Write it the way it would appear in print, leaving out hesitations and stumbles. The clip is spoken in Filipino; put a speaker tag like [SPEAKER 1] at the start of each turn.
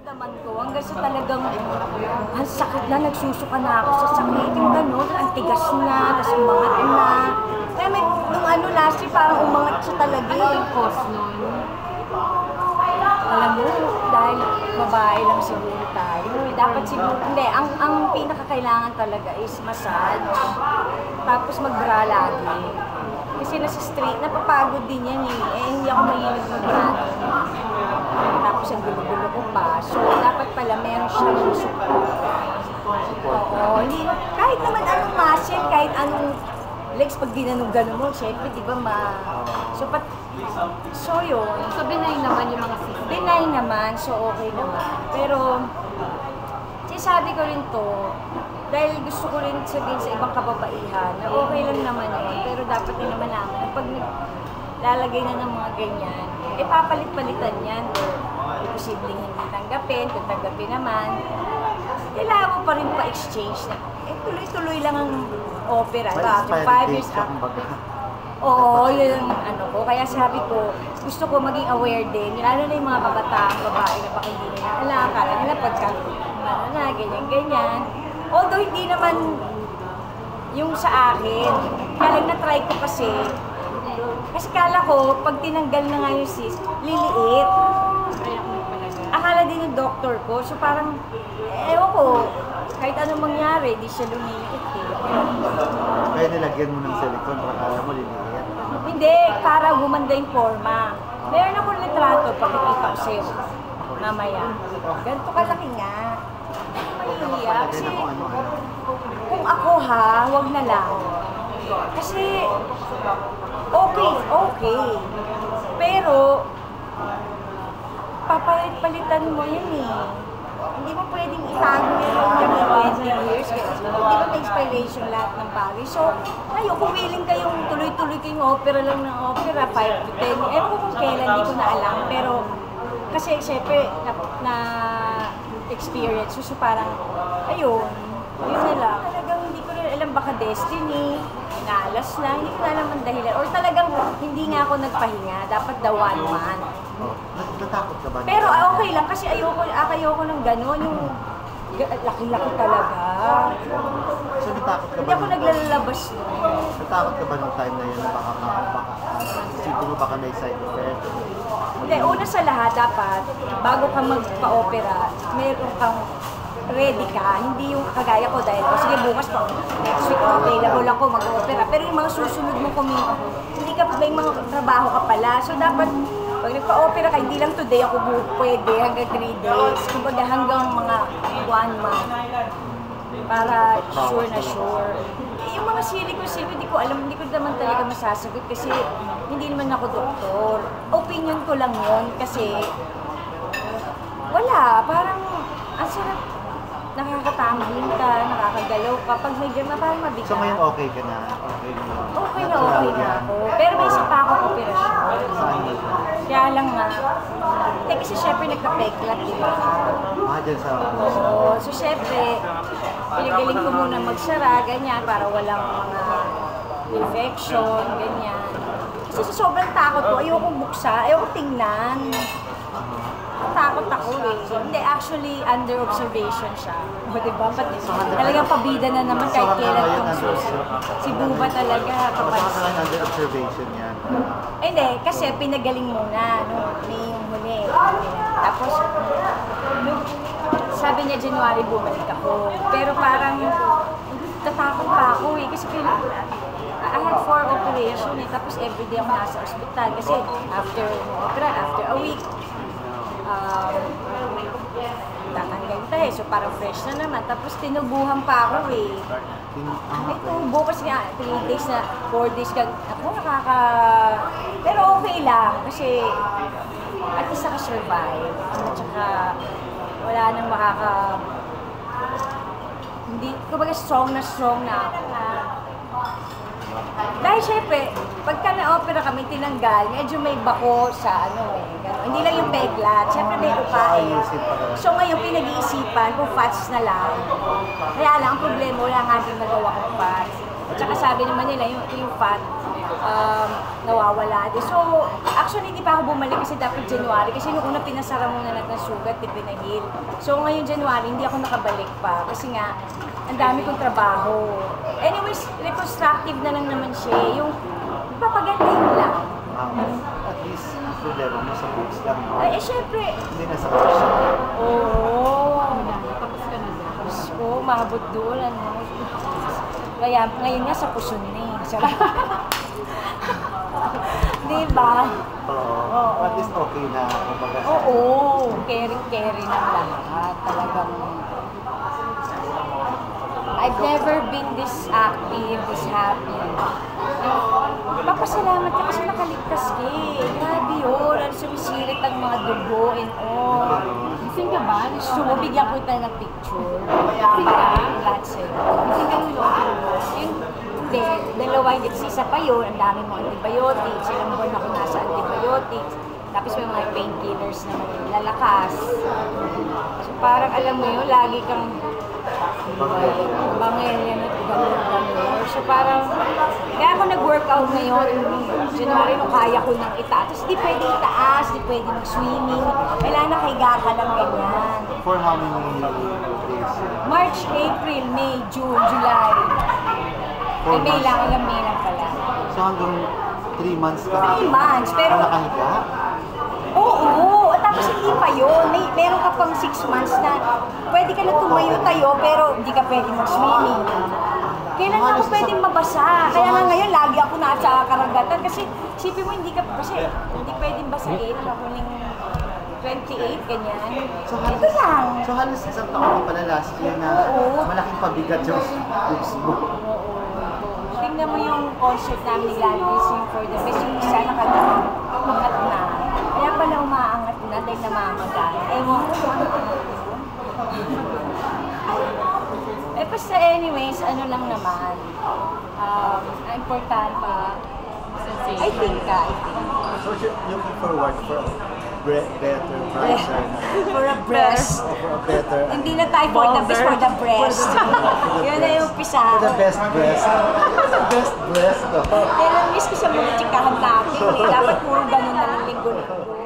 [SPEAKER 1] naramdaman ko hanggang sa talagang ang sakit na, nagsusuka na ako sa sakit, yung gano'n, ang tigas na, tapos umangat na. Kaya may, nung ano last year, parang umangat siya talaga.
[SPEAKER 2] Ano yung cause nun?
[SPEAKER 1] Alam mo, dahil babae lang siguro tayo. Dapat siguro, hindi, ang pinakakailangan talaga is massage. Tapos mag-bra lagi. Kasi nasa street, napapagod din yan eh. Eh, hindi ako mahilig mag-bra. Tapos ang gulo-gulo ko pa. So, dapat pala meron siyang support. Oo, hindi, kahit naman anong muscle, kahit anong legs, pag ginanong-ganon mo, syempre, di ba so yun.
[SPEAKER 2] So, benign naman yung mga symptoms?
[SPEAKER 1] Benign naman, so okay naman. Pero, sabi ko rin to, dahil gusto ko rin sabihin sa ibang kababaihan na okay lang naman yun, pero dapat din naman naman na pag lalagay na ng mga ganyan, eh papalit-palitan yan or posibleng hindi tanggapin, kung tanggapin naman, kailangan mo pa rin pa-exchange na, eh tuloy-tuloy lang ang opera, ba? 5 years after. Oo, yun ang ano ko. Kaya sabi ko, gusto ko maging aware din, lalo na yung mga kabataang babae na baka hindi nila alam, akala nila pagka, ano na, ganyan-ganyan. Although hindi naman yung sa akin, kaya na-try ko kasi kala ko, pag tinanggal na nga yung cyst, liliit. Akala din yung doctor ko, so parang, ewan ko, kahit anong mangyari, di siya lumiliit eh.
[SPEAKER 3] Kaya nilagyan mo ng silicone, para akala mo liliit.
[SPEAKER 1] Hindi, para gumanda yung forma. Meron akong litrato, pakikita ko sa'yo. Mamaya. Ganito kalaki nga. Mahihiya. Kasi kung ako ha, wag na lang. Kasi okay. Pero papalit-palitan mo yun eh. Hindi mo pwedeng itago yan yung 20 years. Hindi ba may expiration lahat ng bagay? So, kayo, kung willing kayong tuloy-tuloy kayong opera lang ng opera, 5 to 10, ewan ko kung kailan, hindi ko na alam. Pero, kasi syempre, na experience. So, parang, ayun, yun na lang. Talagang hindi ko rin alam, baka destiny, inalas lang, hindi ko na alam ang dahilan. Or talagang hindi nga ako nagpahinga, dapat daw 1 month.
[SPEAKER 3] Natakot ka ba?
[SPEAKER 1] Pero okay lang kasi ayoko ng gano'n, yung laki-laki talaga.
[SPEAKER 3] So natakot ka ba?
[SPEAKER 1] Hindi ako naglalabas.
[SPEAKER 3] Natakot ka ba nung time na yun na baka isipin mo baka may side effect?
[SPEAKER 1] Hindi, una sa lahat dapat, bago ka magpa-opera, meron kang ready ka, hindi yung kagaya ko dahil, sige bukas pa, next week available ako mag-opera. Pero yung mga susunod mo hindi ka may mga trabaho ka pala. So dapat, pag nagpa-opera ka, hindi lang today ako pwede hanggang 3 days. Kumbaga hanggang mga 1 month. Para sure na sure. Yung mga sili ko, hindi ko alam, hindi ko naman talaga masasagot kasi hindi naman ako doktor. Opinion ko lang yun kasi wala, parang ang sarap. Nakakatambling ka, nakakagalaw ka. Pag may gana, parang mabigat.
[SPEAKER 3] So ngayon okay ka na? Okay
[SPEAKER 1] na ako. Pero may isa pa akong operasyon. Kaya lang nga. Kasi syempre nagka-peklat, di ba?
[SPEAKER 3] Dyan sa...
[SPEAKER 1] Oo. So syempre, pinagaling ko muna magsara, ganyan, para walang mga infection, ganyan. Kasi sa sobrang takot ko, ayokong buksa, ayokong tingnan. Takot ako eh. Hindi, actually, under observation siya. O, diba? Talagang pabida na naman kahit kailan itong suso. Si Buba talaga, kapag...
[SPEAKER 3] So, under observation yan?
[SPEAKER 1] Hindi, kasi pinagaling muna, May yung huli. Tapos, sabi niya, January, bumalik ako. Pero parang, tatakot pa ako eh. Kasi I had 4 operation eh. Tapos everyday ako nasa ospital. Kasi after opera, after a week, tatanggal tayo. So parang fresh na naman. Tapos tinubuhan pa ako eh. Ito, bukas nga, 3 days na, 4 days ka. Ako pero okay lang. Kasi at least naka-survive. At saka wala nang hindi, kumbaga strong na ako. Dahil syempre, pagka na-opera kami tinanggal, medyo may bako sa gano'n. Hindi lang yung peglat, syempre may uka eh. So ngayon pinag-iisipan kung fats na lang. Kaya lang, ang problema, wala nga din nagawa kong fats. At saka sabi naman nila, yung fat, nawawala din. So, actually, hindi pa ako bumalik kasi dapat January. Kasi nung una, pinasara muna lahat ng sugat, di pinahil. So, ngayon January, hindi ako nakabalik pa. Kasi nga, ang dami kong trabaho. Anyways, reconstructive na lang naman siya. Yung papagandahin lang.
[SPEAKER 3] At least, problema mo sa books lang. No?
[SPEAKER 1] Ay, syempre.
[SPEAKER 3] Hindi na sa books.
[SPEAKER 1] Oo.
[SPEAKER 2] Tapos ka na dyan.
[SPEAKER 1] Diyos ko, mahabot doon. Ano. Kaya ngayon nga sa puso na eh. Sarap. Diba?
[SPEAKER 3] Oo. At least okay na. Kumbaga,
[SPEAKER 1] Oo. Caring-caring ng lahat. Talagang I've never been this active, this happy. Papasalamat ka kasi nakaligtas ka eh. Grabe yun. Ano, sumisirit ang mga dugo and all.
[SPEAKER 2] Gising ka ba?
[SPEAKER 1] Gusto mo, bigyan ko tayo ng picture. Para lahat sa'yo.
[SPEAKER 2] Gising ka nung
[SPEAKER 1] Yung, hindi, dalawa, hindi kasi isa pa yun. Ang dami mong antibiotics. Ilang buwan ako nasa antibiotics. Tapos may mga painkillers na lalakas. So parang alam mo yun, lagi kang bangel yan at gamor. So parang, kaya ako nag-workout ngayon, January, nung kaya ko nang itaas. Tapos di pwede itaas, di pwede mag-swimming. Kailangan nakahiga ka lang ganyan.
[SPEAKER 3] for how many days?
[SPEAKER 1] March, April, May, June, July. Ay, May lang, alam May lang pala.
[SPEAKER 3] So hanggang 3 months ka?
[SPEAKER 1] 3 months, pero
[SPEAKER 3] Nakahiga?
[SPEAKER 1] oo, at tapos hindi pa yun. Meron ka pang 6 months na pwede ka na tumayo-tayo pero hindi ka pwede mag-swimming. Kailan ako pwedeng mabasa? Kaya nga ngayon, lagi ako nasa karagatan kasi isipin mo hindi pwedeng basahin na huling 28, ganyan. Ito lang.
[SPEAKER 3] So halos isang taon ka pala last year na malaking pabigat yung boobs mo.
[SPEAKER 1] Tingnan mo yung concert namin ni Gladys, yung For the Best, yung isa nakaangat na. Kaya pala umaangat na dahil namamagal. Ewan ko kung ano. Basta anyways, ano lang naman. Importante. I think.
[SPEAKER 3] So you're looking forward for a better pricer na.
[SPEAKER 1] For a breast.
[SPEAKER 3] O for a better.
[SPEAKER 1] Hindi na tayo for the best, for the breast. Yun na yung umpisa.
[SPEAKER 3] For the best breast. Best breast. No?
[SPEAKER 1] Kaya lang miss ko sa mga chikahan natin eh. Dapat puro ganun na lang linggo-linggo.